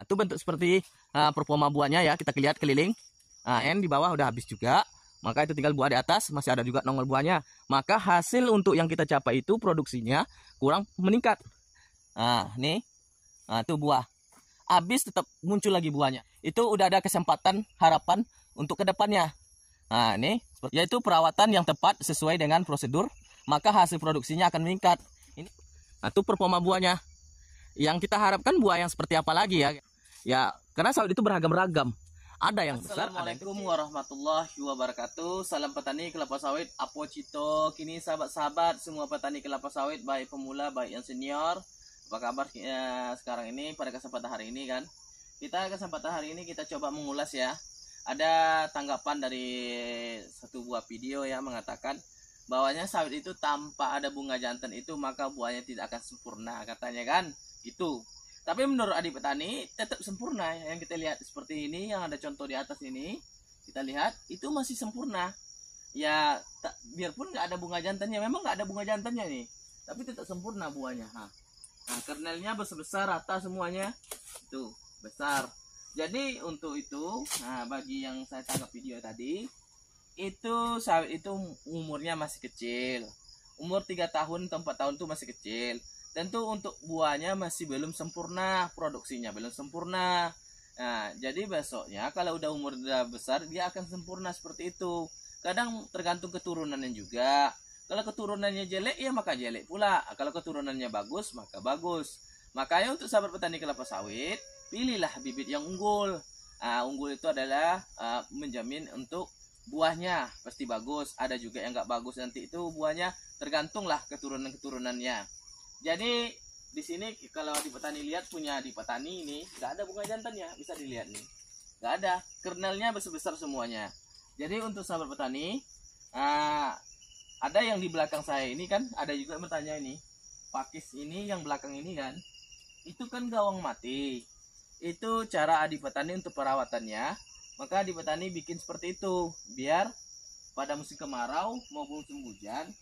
Itu bentuk seperti performa buahnya ya, kita lihat keliling. N di bawah udah habis juga. Maka itu tinggal buah di atas, masih ada juga nongol buahnya. Maka hasil untuk yang kita capai itu produksinya kurang meningkat. Nih. Itu buah. Habis tetap muncul lagi buahnya. Itu udah ada kesempatan harapan untuk kedepannya. Ini yaitu perawatan yang tepat sesuai dengan prosedur, maka hasil produksinya akan meningkat. Ini itu performa buahnya. Yang kita harapkan buah yang seperti apa lagi ya? Ya, karena sawit itu beragam-ragam. Ada yang besar. Assalamualaikum warahmatullahi wabarakatuh. Salam petani kelapa sawit. Apo Cito. Kini sahabat-sahabat semua petani kelapa sawit, baik pemula baik yang senior. Apa kabar sekarang ini pada kesempatan hari ini kan? Kesempatan hari ini kita coba mengulas ya. Ada tanggapan dari satu buah video ya mengatakan bahwanya sawit itu tanpa ada bunga jantan itu maka buahnya tidak akan sempurna katanya kan? Itu. Tapi menurut adik petani tetap sempurna. Yang kita lihat seperti ini, yang ada contoh di atas ini, kita lihat itu masih sempurna. Ya biarpun nggak ada bunga jantannya, memang nggak ada bunga jantannya nih, tapi tetap sempurna buahnya. Nah, kernelnya besar-besar rata semuanya, tuh besar. Jadi untuk itu, bagi yang saya tangkap video tadi, itu sawit itu umurnya masih kecil, umur 3 tahun atau 4 tahun itu masih kecil. Tentu untuk buahnya masih belum sempurna, produksinya belum sempurna. Nah, jadi besoknya kalau udah besar dia akan sempurna seperti itu. Kadang tergantung keturunannya juga. Kalau keturunannya jelek ya maka jelek pula. Kalau keturunannya bagus maka bagus. Makanya untuk sahabat petani kelapa sawit, pilihlah bibit yang unggul. Unggul itu adalah menjamin untuk buahnya pasti bagus. Ada juga yang nggak bagus, nanti itu buahnya tergantunglah keturunannya. Jadi di sini kalau di petani lihat punya di petani ini nggak ada bunga jantannya, bisa dilihat nih, nggak ada, kernelnya besar-besar semuanya. Jadi untuk sahabat petani, ada yang di belakang saya ini kan ada juga bertanya ini, pakis ini yang belakang ini kan, itu kan gawang mati. Itu cara adik petani untuk perawatannya, maka adik petani bikin seperti itu biar pada musim kemarau maupun musim hujan.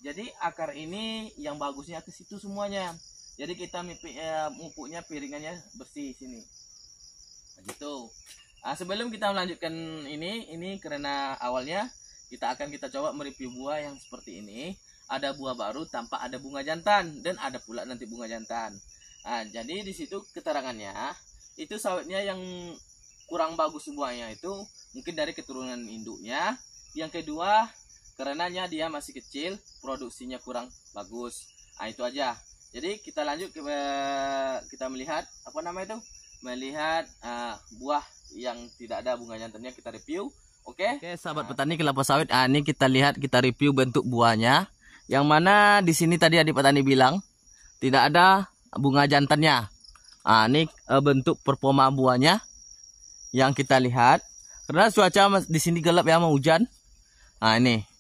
Jadi akar ini yang bagusnya ke situ semuanya. Jadi kita mupuknya piringannya bersih sini. Begitu. Sebelum kita melanjutkan ini karena awalnya kita coba mereview buah yang seperti ini. Ada buah baru tanpa ada bunga jantan dan ada pula nanti bunga jantan. Jadi di situ keterangannya itu sawitnya yang kurang bagus buahnya itu mungkin dari keturunan induknya. Yang kedua karenanya dia masih kecil, produksinya kurang bagus. Itu aja. Jadi kita lanjut kita melihat apa nama itu? Melihat buah yang tidak ada bunga jantannya, kita review. Oke, sahabat petani kelapa sawit, ini kita lihat, kita review bentuk buahnya. Yang mana di sini tadi adik petani bilang tidak ada bunga jantannya. Ini bentuk performa buahnya yang kita lihat. Karena cuaca di sini gelap ya, mau hujan. Ini.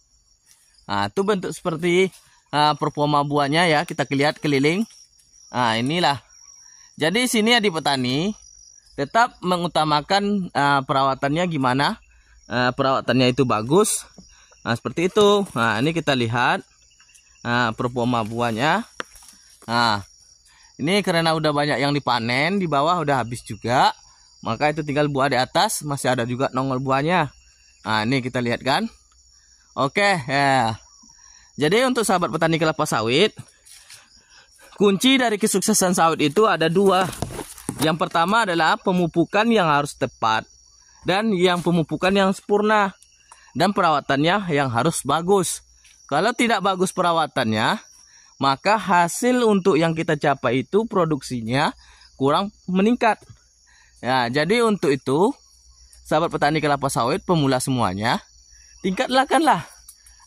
Itu bentuk seperti performa buahnya ya, kita lihat keliling. Inilah. Jadi sini adik petani tetap mengutamakan perawatannya gimana. Perawatannya itu bagus. Seperti itu. Ini kita lihat performa buahnya. Ini karena udah banyak yang dipanen, di bawah udah habis juga. Maka itu tinggal buah di atas, masih ada juga nongol buahnya. Ini kita lihat kan. Oke, ya. Jadi untuk sahabat petani kelapa sawit, kunci dari kesuksesan sawit itu ada 2. Yang pertama adalah pemupukan yang harus tepat dan yang pemupukan yang sempurna dan perawatannya yang harus bagus. Kalau tidak bagus perawatannya, maka hasil untuk yang kita capai itu produksinya kurang meningkat. Ya, jadi untuk itu sahabat petani kelapa sawit pemula semuanya, tingkatkanlah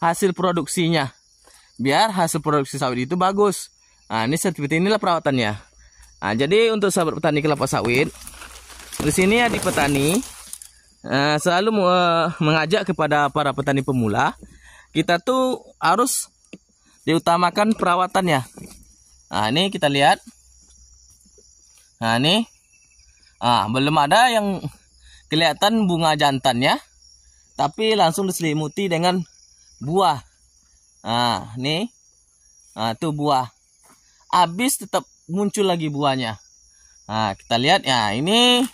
hasil produksinya biar hasil produksi sawit itu bagus. Ini seperti inilah perawatannya. Jadi untuk sahabat petani kelapa sawit, di sini adik petani selalu mengajak kepada para petani pemula, kita tuh harus diutamakan perawatannya. Ini kita lihat. Ini belum ada yang kelihatan bunga jantannya, tapi langsung diselimuti dengan buah. Nih. Tuh buah. Habis tetap muncul lagi buahnya. Nah, kita lihat ya, ini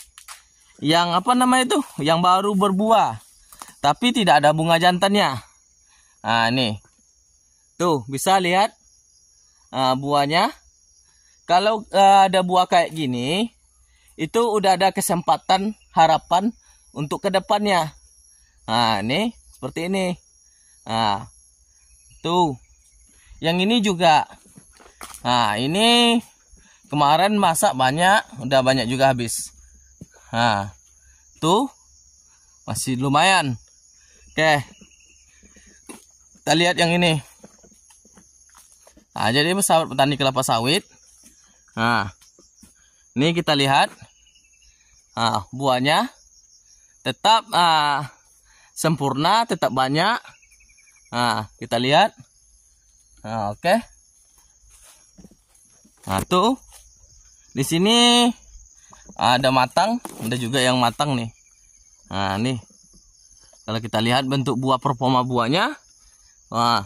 yang apa namanya itu? Yang baru berbuah. Tapi tidak ada bunga jantannya. Nah, ini. Tuh, bisa lihat buahnya. Kalau ada buah kayak gini, itu udah ada kesempatan, harapan untuk ke depannya. Nah, ini seperti ini. Nah, tuh. Yang ini juga. Nah, ini kemarin masak banyak, udah banyak juga habis. Nah, tuh masih lumayan. Oke, kita lihat yang ini. Nah, jadi sahabat petani kelapa sawit. Nah, ini kita lihat. Nah, buahnya tetap sempurna, tetap banyak. Nah, kita lihat. Nah, oke. Nah, tuh di sini ada matang, ada juga yang matang nih. Nah, nih. Kalau kita lihat bentuk buah, performa buahnya. Wah.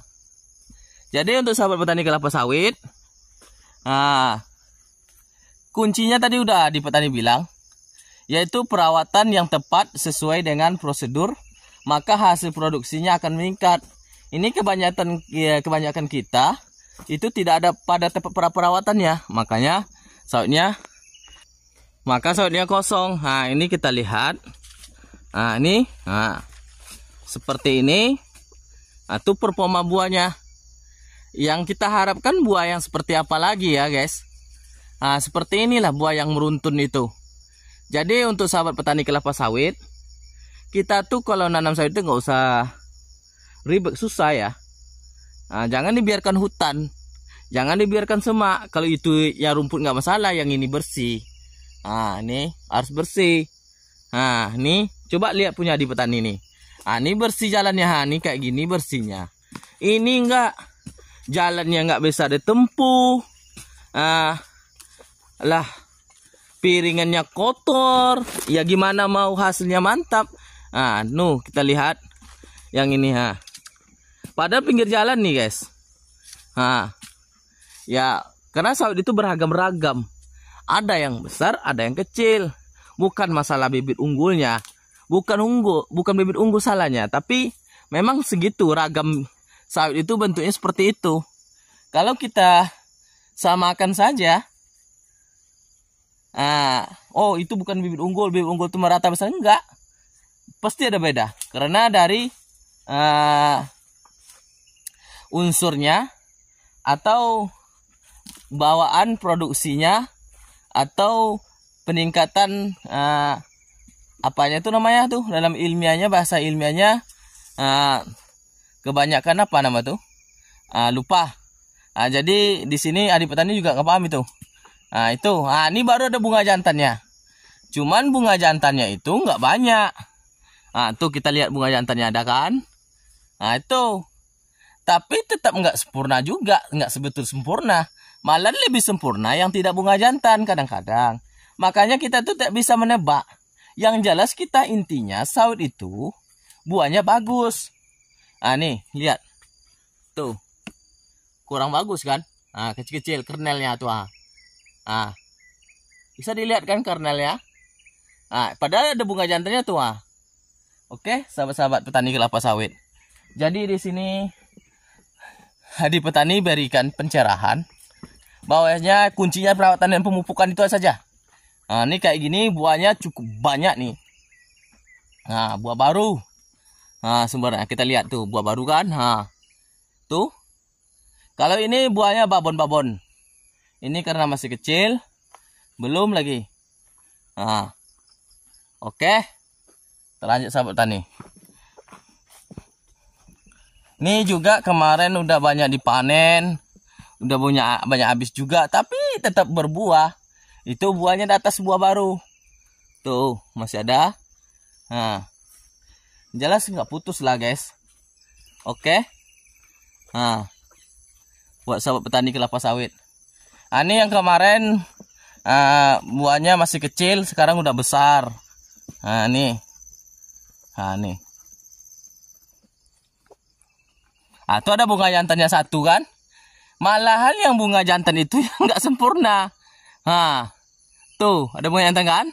Jadi untuk sahabat petani kelapa sawit, nah, kuncinya tadi udah di petani bilang, yaitu perawatan yang tepat sesuai dengan prosedur, maka hasil produksinya akan meningkat. Ini kebanyakan kita itu tidak ada pada tempat perawatannya, makanya sawitnya kosong. Nah, ini kita lihat. Nah, ini, nah, seperti ini. Nah, itu performa buahnya. Yang kita harapkan buah yang seperti apa lagi ya, guys. Nah, seperti inilah buah yang meruntun itu. Jadi untuk sahabat petani kelapa sawit, kita tuh kalau nanam sawit itu nggak usah ribet, susah ya. Nah, jangan dibiarkan hutan, jangan dibiarkan semak. Kalau itu ya rumput nggak masalah, yang ini bersih. Nah, ini harus bersih. Nah, ini coba lihat punya di petani nih. Nah, ini bersih jalannya. Nah, ini kayak gini bersihnya. Ini enggak, jalannya nggak bisa ditempuh. Lah, piringannya kotor. Ya gimana mau hasilnya mantap? Nah, kita lihat yang ini. Pada pinggir jalan nih, guys. Nah, ya karena sawit itu beragam-ragam. Ada yang besar, ada yang kecil. Bukan masalah bibit unggulnya. Bukan bibit unggul salahnya, tapi memang segitu ragam sawit itu bentuknya seperti itu. Kalau kita samakan saja, oh itu bukan bibit unggul itu merata besar, enggak. Pasti ada beda karena dari unsurnya atau bawaan produksinya atau peningkatan apanya itu namanya tuh dalam ilmiahnya, bahasa ilmiahnya kebanyakan apa nama tuh lupa. Jadi di sini adik petani juga nggak paham itu. Ini baru ada bunga jantannya, cuman bunga jantannya itu nggak banyak. Tuh kita lihat bunga jantannya ada kan. Itu tapi tetap nggak sempurna juga, nggak sebetul sempurna, malah lebih sempurna yang tidak bunga jantan kadang-kadang. Makanya kita tuh tak bisa menebak. Yang jelas kita intinya sawit itu buahnya bagus. Nih lihat tuh, kurang bagus kan? Kecil-kecil kernelnya tuh. Bisa dilihat kan kernelnya? Padahal ada bunga jantannya tuh. Oke, sahabat-sahabat petani kelapa sawit. Jadi di sini di petani berikan pencerahan bahwasanya kuncinya perawatan dan pemupukan itu saja. Ini kayak gini buahnya cukup banyak nih. Buah baru. Sumbernya kita lihat tuh, buah baru kan. Tuh. Kalau ini buahnya babon-babon. Ini karena masih kecil, belum lagi. Oke. Terlanjut sahabat tani. Ini juga kemarin udah banyak dipanen, udah banyak habis juga, tapi tetap berbuah. Itu buahnya di atas buah baru. Tuh, masih ada. Jelas nggak putus lah, guys. Oke. Buat sahabat petani kelapa sawit. Ini yang kemarin buahnya masih kecil, sekarang udah besar. Nih. Nih. Tuh ada bunga jantannya satu kan. Malahan yang bunga jantan itu yang nggak sempurna. Tuh, ada bunga jantan kan?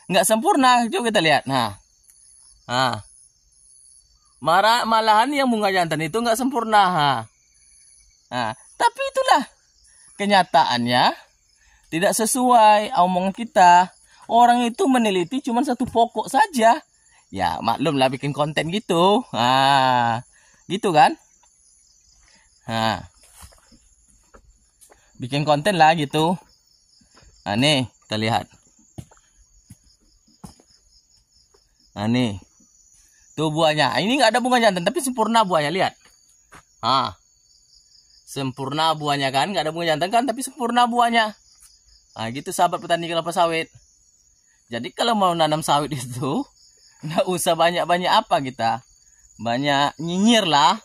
Nggak sempurna. Coba kita lihat. Nah. Malahan yang bunga jantan itu nggak sempurna. Nah, tapi itulah kenyataannya tidak sesuai omongan kita. Orang itu meneliti cuma satu pokok saja. Ya, maklum lah bikin konten gitu. Gitu kan? Bikin konten lah gitu. Nah, nih, kita lihat. Nah, nih. Tuh buahnya. Ini nggak ada bunga jantan, tapi sempurna buahnya, lihat. Sempurna buahnya kan, nggak ada bunga jantan kan, tapi sempurna buahnya. Nah, gitu sahabat petani kelapa sawit. Jadi kalau mau nanam sawit itu, nggak usah banyak-banyak apa kita. Banyak nyinyir lah.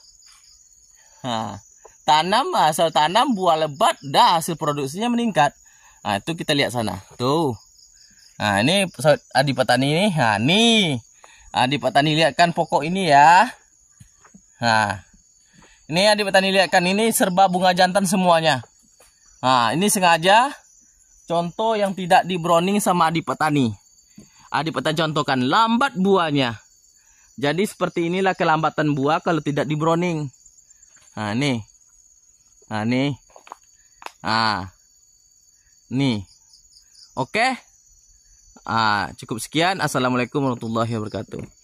Asal tanam buah lebat, dah hasil produksinya meningkat. Nah, itu kita lihat sana. Tuh. Nah, ini adik petani ini. Nah, nih. Adik petani lihat kan pokok ini ya. Nah. Ini adik petani lihat kan, ini serba bunga jantan semuanya. Nah, ini sengaja contoh yang tidak di browning sama adik petani. Adik petani contohkan lambat buahnya. Jadi seperti inilah kelambatan buah kalau tidak di browning. Nah, nih. Nah, nih. Nih. Oke. Cukup sekian. Assalamualaikum warahmatullahi wabarakatuh.